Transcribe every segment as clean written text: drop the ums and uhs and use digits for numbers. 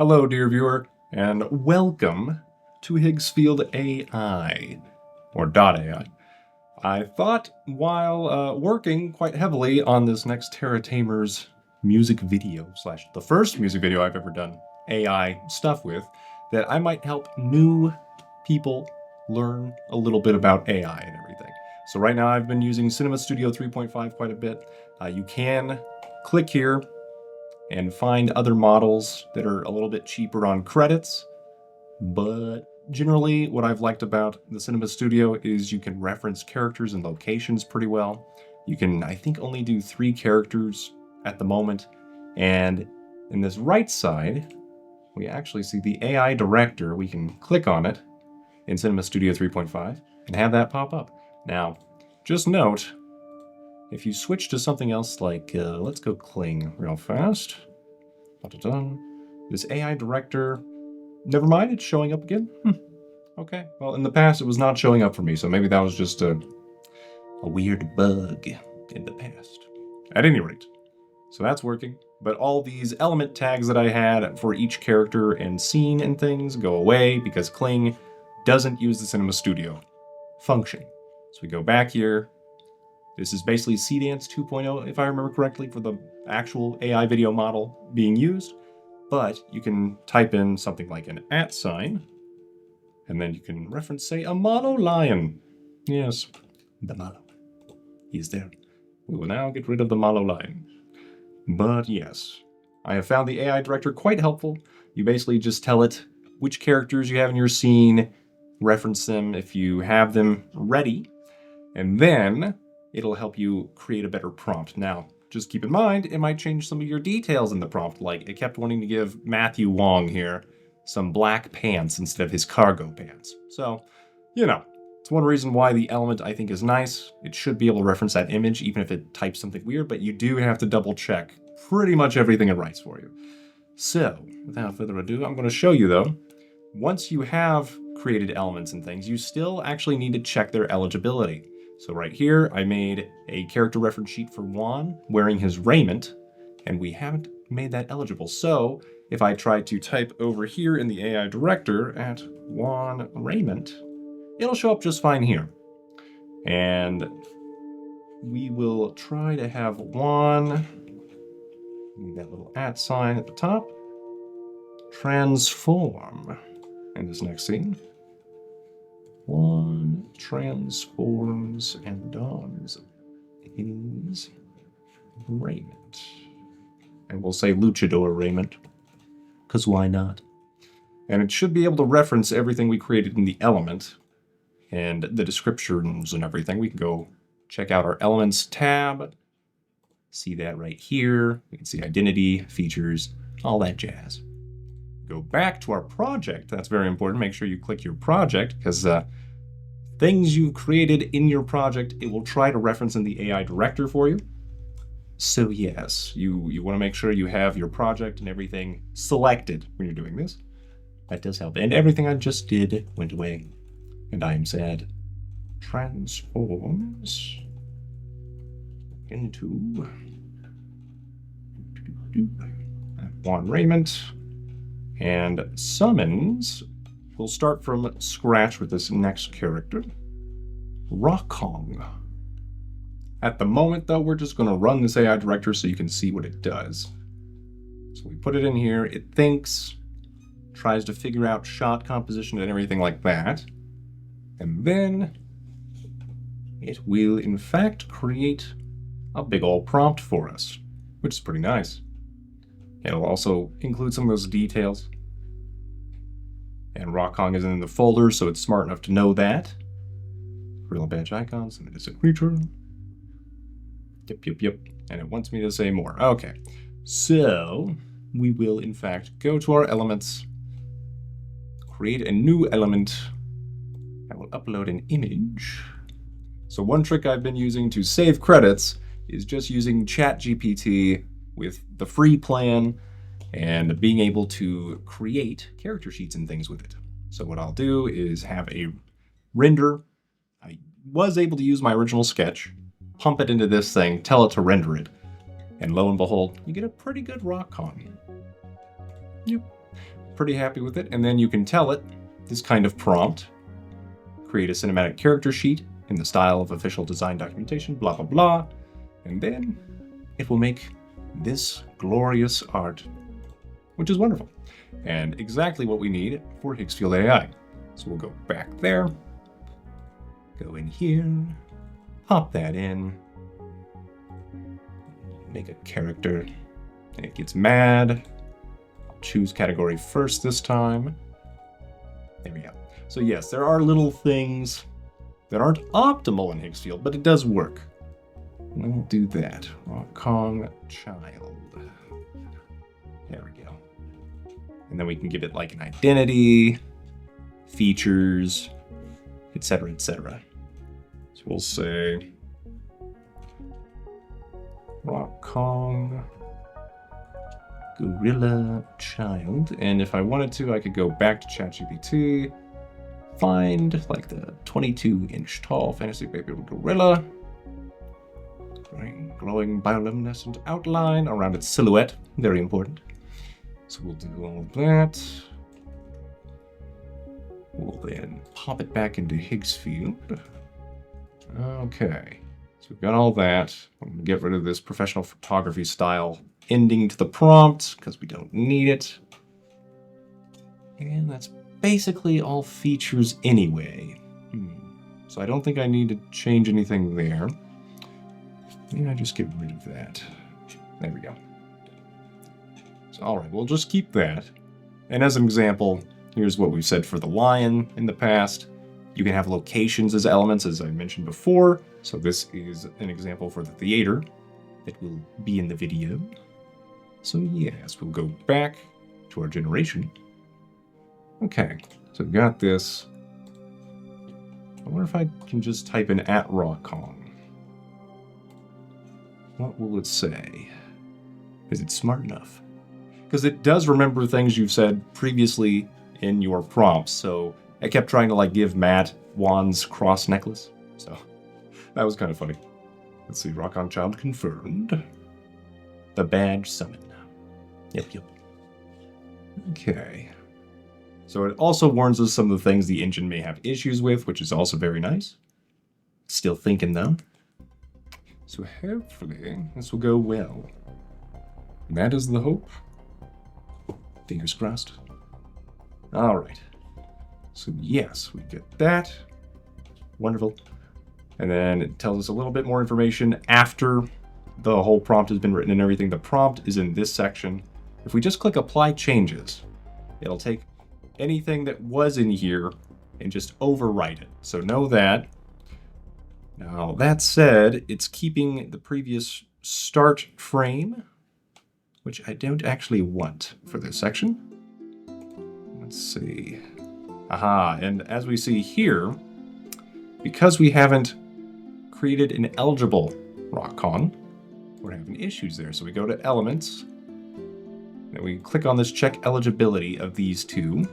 Hello, dear viewer, and welcome to Higgsfield AI, or .ai. I thought while working quite heavily on this next Terra Tamer's music video, / the first music video I've ever done AI stuff with, that I might help new people learn a little bit about AI and everything. So right now I've been using Cinema Studio 3.5 quite a bit. You can click here and find other models that are a little bit cheaper on credits. But generally, what I've liked about the Cinema Studio is you can reference characters and locations pretty well. You can, I think, only do 3 characters at the moment. And in this right side, we actually see the AI director. We can click on it in Cinema Studio 3.5 and have that pop up. Now, just note, if you switch to something else like, let's go Kling real fast. This AI director, never mind, it's showing up again. Okay, well, in the past it was not showing up for me, so maybe that was just a weird bug in the past. At any rate, so that's working. But all these element tags that I had for each character and scene and things go away because Kling doesn't use the Cinema Studio function. So we go back here. This is basically CDance 2.0, if I remember correctly, for the actual AI video model being used. But you can type in something like an @ sign, and then you can reference, say, a mono lion. Yes, the mono. He is there. We will now get rid of the mono lion. But yes, I have found the AI director quite helpful. You basically just tell it which characters you have in your scene, reference them if you have them ready, and then it'll help you create a better prompt. Now, just keep in mind, it might change some of your details in the prompt, like it kept wanting to give Matthew Wong here some black pants instead of his cargo pants. So, you know, it's one reason why the element I think is nice. It should be able to reference that image, even if it types something weird, but you do have to double check pretty much everything it writes for you. So, without further ado, I'm going to show you though, once you have created elements and things, you still actually need to check their eligibility. So right here, I made a character reference sheet for Juan wearing his raiment, and we haven't made that eligible. So if I try to type over here in the AI director at Juan Rayment, it'll show up just fine here. And we will try to have Juan, need that little @ sign at the top, transform in this next scene. Juan transforms and dons his raiment. And we'll say luchador raiment, because why not? And it should be able to reference everything we created in the element and the descriptions and everything. We can go check out our elements tab, see that right here. We can see identity, features, all that jazz. Go back to our project. That's very important. Make sure you click your project, because things you've created in your project, it will try to reference in the AI director for you. So yes, you want to make sure you have your project and everything selected when you're doing this. That does help. And everything I just did went away, and I am sad. Transforms into Juan Rayment. And summons, we'll start from scratch with this next character, Rockong. At the moment, though, we're just going to run this AI director so you can see what it does. So we put it in here, it thinks, tries to figure out shot composition and everything like that. And then it will, in fact, create a big old prompt for us, which is pretty nice. It'll also include some of those details. And Rockong is in the folder, so it's smart enough to know that. Real badge icons, and it is a creature. Yep. And it wants me to say more. Okay. So, we will, in fact, go to our elements, create a new element, and we'll upload an image. So one trick I've been using to save credits is just using ChatGPT with the free plan and being able to create character sheets and things with it. So what I'll do is have a render. I was able to use my original sketch, pump it into this thing, tell it to render it, and lo and behold, you get a pretty good Rockong. Yep. pretty happy with it. And then you can tell it this kind of prompt. Create a cinematic character sheet in the style of official design documentation, blah, blah, blah. And then it will make this glorious art, which is wonderful. And exactly what we need for Higgsfield AI. So we'll go back there, go in here, pop that in, make a character, and it gets mad. I'll choose category first this time. There we go. So yes, there are little things that aren't optimal in Higgsfield, but it does work. And we'll do that. Rockong Child. There we go. And then we can give it like an identity, features, etc., etc. So we'll say Rockong Gorilla Child. And if I wanted to, I could go back to ChatGPT, find like the 22-inch tall fantasy baby gorilla, glowing bioluminescent outline around its silhouette. Very important. So we'll do all of that. We'll then pop it back into Higgsfield. Okay, so we've got all that. I'm going to get rid of this professional photography style ending to the prompt because we don't need it. And that's basically all features anyway. So I don't think I need to change anything there. Maybe I just get rid of that. There we go. So all right, we'll just keep that. And as an example, here's what we've said for the lion in the past. You can have locations as elements, as I mentioned before. So this is an example for the theater that will be in the video. So yes, we'll go back to our generation. Okay, so we've got this. I wonder if I can just type in @Rockong. What will it say? Is it smart enough? Because it does remember things you've said previously in your prompts. So I kept trying to like give Matt Juan's cross necklace. So that was kind of funny. Let's see, Rockong Child confirmed. The badge summon. Yep. Okay. So it also warns us some of the things the engine may have issues with, which is also very nice. Still thinking though. So hopefully this will go well. That is the hope. Fingers crossed. All right. So yes, we get that. Wonderful. And then it tells us a little bit more information after the whole prompt has been written and everything. The prompt is in this section. If we just click apply changes, it'll take anything that was in here and just overwrite it. So know that. Now that said, it's keeping the previous start frame, which I don't actually want for this section. Let's see. Aha, and as we see here, because we haven't created an eligible Rockong, we're having issues there. So we go to elements, and we click on this check eligibility of these two.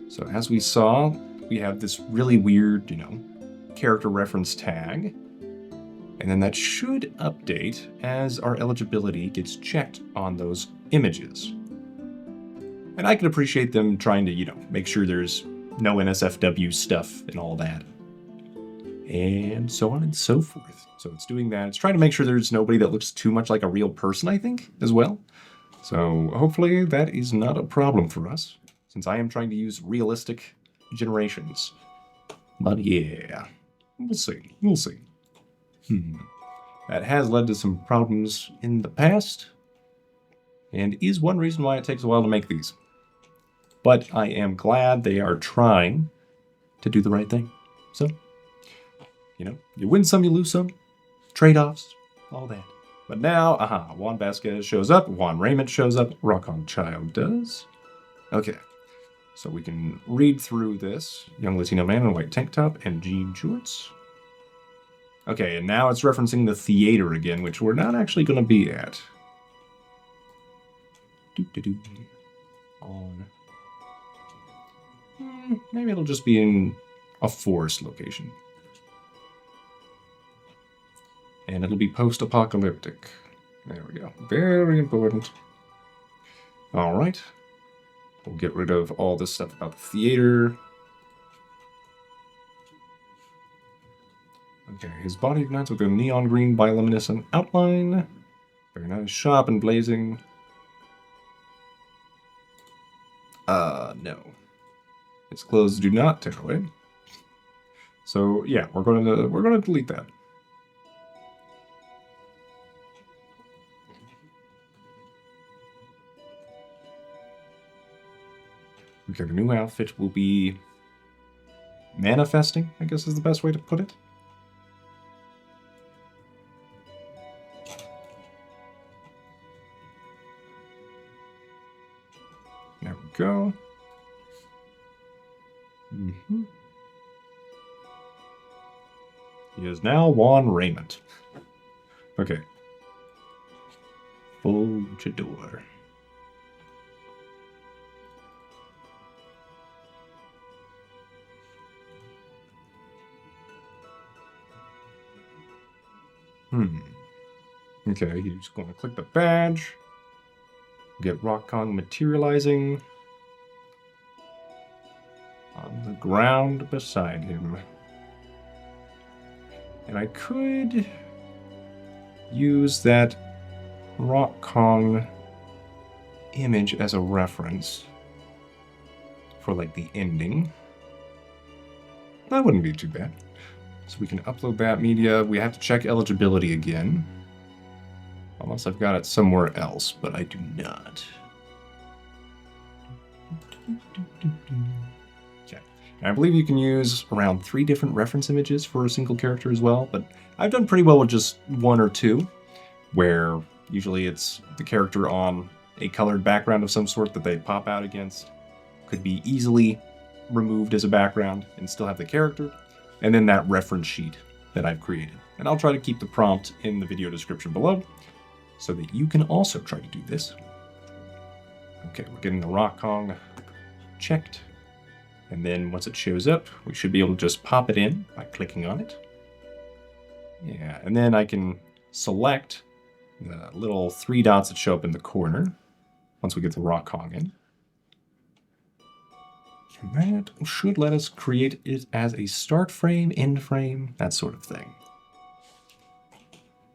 So as we saw, we have this really weird, character reference tag. And then that should update as our eligibility gets checked on those images. And I can appreciate them trying to, make sure there's no NSFW stuff and all that. And so on and so forth. So it's doing that. It's trying to make sure there's nobody that looks too much like a real person, I think, as well. So hopefully that is not a problem for us, since I am trying to use realistic generations. But yeah, we'll see. We'll see. That has led to some problems in the past, and is one reason why it takes a while to make these. But I am glad they are trying to do the right thing. So, you win some, you lose some. Trade-offs, all that. But now, Juan Vasquez shows up, Juan Rayment shows up, Rockong Child does. Okay, so we can read through this. Young Latino man in a white tank top and jean shorts. Okay, and now it's referencing the theater again, which we're not actually going to be at. On. Maybe it'll just be in a forest location. And it'll be post-apocalyptic. There we go. Very important. All right. We'll get rid of all this stuff about the theater. Okay, his body ignites with a neon green bioluminescent outline. Very nice, sharp and blazing. No. His clothes do not tear away. So yeah, we're gonna delete that. Okay, the new outfit will be manifesting, I guess is the best way to put it. There we go. He is now Juan Rayment. Okay. Full luchador. Okay, he's going to click the badge. Get Rockong materializing on the ground beside him. And I could use that Rockong image as a reference for like the ending. That wouldn't be too bad. So we can upload that media. We have to check eligibility again. Unless I've got it somewhere else, but I do not. Okay. And I believe you can use around 3 different reference images for a single character as well, but I've done pretty well with just 1 or 2, where usually it's the character on a colored background of some sort that they pop out against. Could be easily removed as a background and still have the character, and then that reference sheet that I've created. And I'll try to keep the prompt in the video description below so that you can also try to do this. Okay, we're getting the Rockong checked. And then once it shows up, we should be able to just pop it in by clicking on it. Yeah, and then I can select the little 3 dots that show up in the corner once we get the Rockong in. That should let us create it as a start frame, end frame, that sort of thing.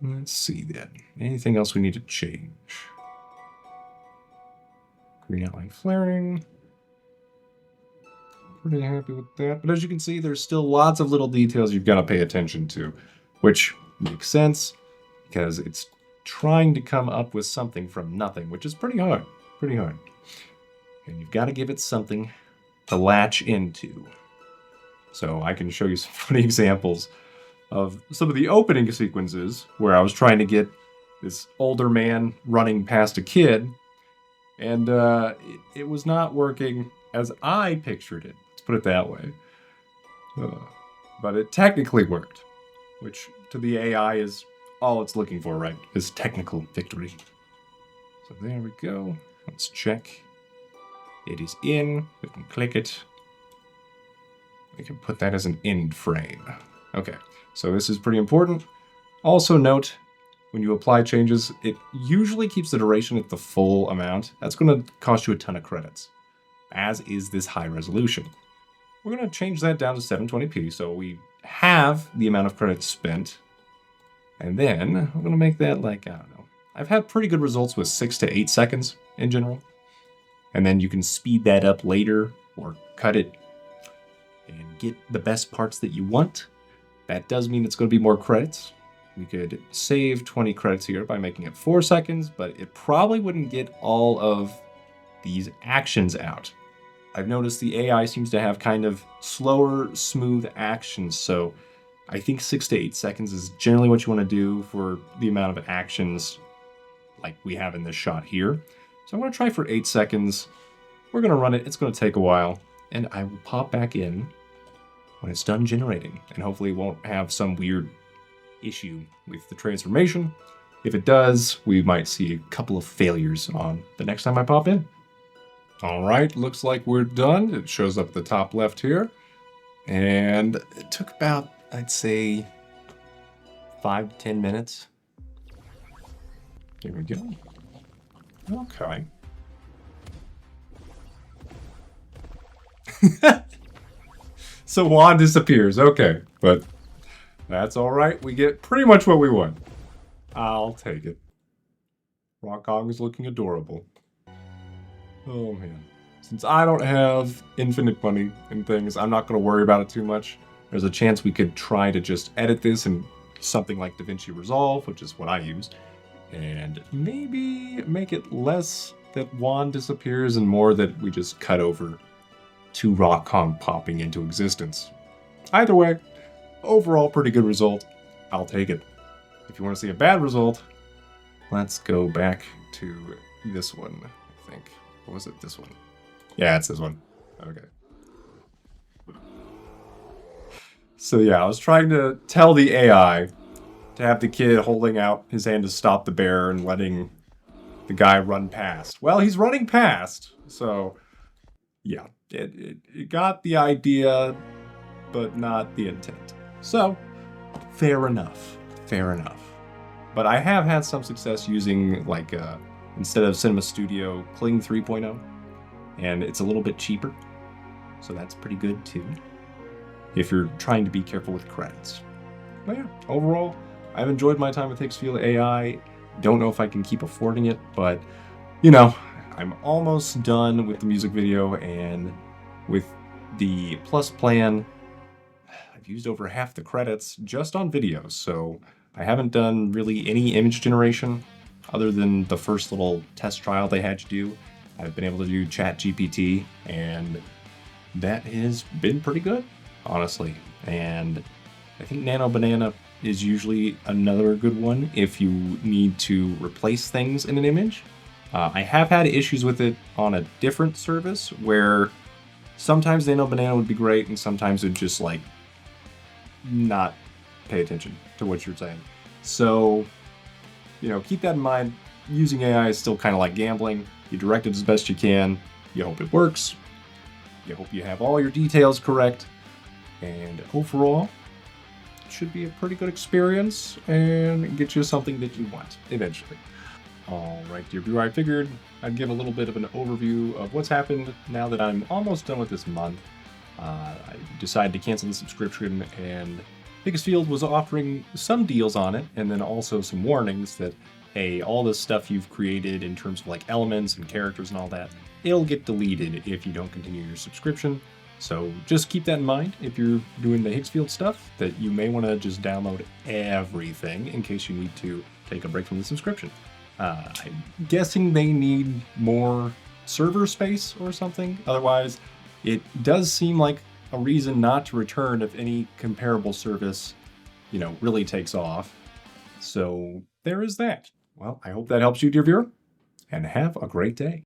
Let's see then. Anything else we need to change? Green outline flaring. Pretty happy with that. But as you can see, there's still lots of little details you've got to pay attention to, which makes sense because it's trying to come up with something from nothing, which is pretty hard. Pretty hard. And you've got to give it something to latch into. So I can show you some funny examples of some of the opening sequences where I was trying to get this older man running past a kid, and it was not working as I pictured it. Let's put it that way. But it technically worked, which to the AI is all it's looking for, right? Is technical victory. So there we go. Let's check. It is in. We can click it. We can put that as an end frame. Okay, so this is pretty important. Also note, when you apply changes, it usually keeps the duration at the full amount. That's going to cost you a ton of credits, as is this high resolution. We're going to change that down to 720p, so we have the amount of credits spent. And then I'm going to make that like, I don't know. I've had pretty good results with 6 to 8 seconds in general. And then you can speed that up later or cut it and get the best parts that you want. That does mean it's going to be more credits. We could save 20 credits here by making it 4 seconds, but it probably wouldn't get all of these actions out. I've noticed the AI seems to have kind of slower, smooth actions, so I think 6 to 8 seconds is generally what you want to do for the amount of actions like we have in this shot here. So I'm going to try for 8 seconds. We're going to run it. It's going to take a while, and I will pop back in when it's done generating, and hopefully it won't have some weird issue with the transformation. If it does, we might see a couple of failures on the next time I pop in. All right, looks like we're done. It shows up at the top left here, and it took about, I'd say, 5 to 10 minutes. Here we go. Okay. So Juan disappears. Okay, but that's all right. We get pretty much what we want. I'll take it. Rockong is looking adorable. Oh man. Since I don't have infinite money and things, I'm not going to worry about it too much. There's a chance we could try to just edit this in something like DaVinci Resolve, which is what I use, and maybe make it less that Juan disappears and more that we just cut over to Rockong popping into existence. Either way, overall pretty good result. I'll take it. If you want to see a bad result, let's go back to this one, I think. What was it? This one. Yeah, it's this one. Okay. So yeah, I was trying to tell the AI to have the kid holding out his hand to stop the bear and letting the guy run past. Well, he's running past, so yeah, it got the idea, but not the intent. So, fair enough. Fair enough. But I have had some success using, like, instead of Cinema Studio, Kling 3.0, and it's a little bit cheaper, so that's pretty good too, if you're trying to be careful with credits. But yeah, overall, I've enjoyed my time with Higgsfield.ai. Don't know if I can keep affording it, but, you know, I'm almost done with the music video, and with the Plus plan, I've used over half the credits just on videos, so I haven't done really any image generation other than the first little test trial they had you do. I've been able to do ChatGPT, and that has been pretty good, honestly. And I think Nano Banana is usually another good one if you need to replace things in an image. I have had issues with it on a different service where sometimes Nano Banana would be great and sometimes it would just like not pay attention to what you're saying. So, you know, keep that in mind. Using AI is still kind of like gambling. You direct it as best you can. You hope it works. You hope you have all your details correct. And overall, it should be a pretty good experience and get you something that you want eventually. Alright, dear viewer, I figured I'd give a little bit of an overview of what's happened now that I'm almost done with this month. I decided to cancel the subscription, and Higgsfield was offering some deals on it, and then also some warnings that, hey, all this stuff you've created in terms of like elements and characters and all that, it'll get deleted if you don't continue your subscription. So just keep that in mind if you're doing the Higgsfield stuff, that you may want to just download everything in case you need to take a break from the subscription. I'm guessing they need more server space or something. Otherwise, it does seem like a reason not to return if any comparable service, you know, really takes off. So there is that. Well, I hope that helps you, dear viewer, and have a great day.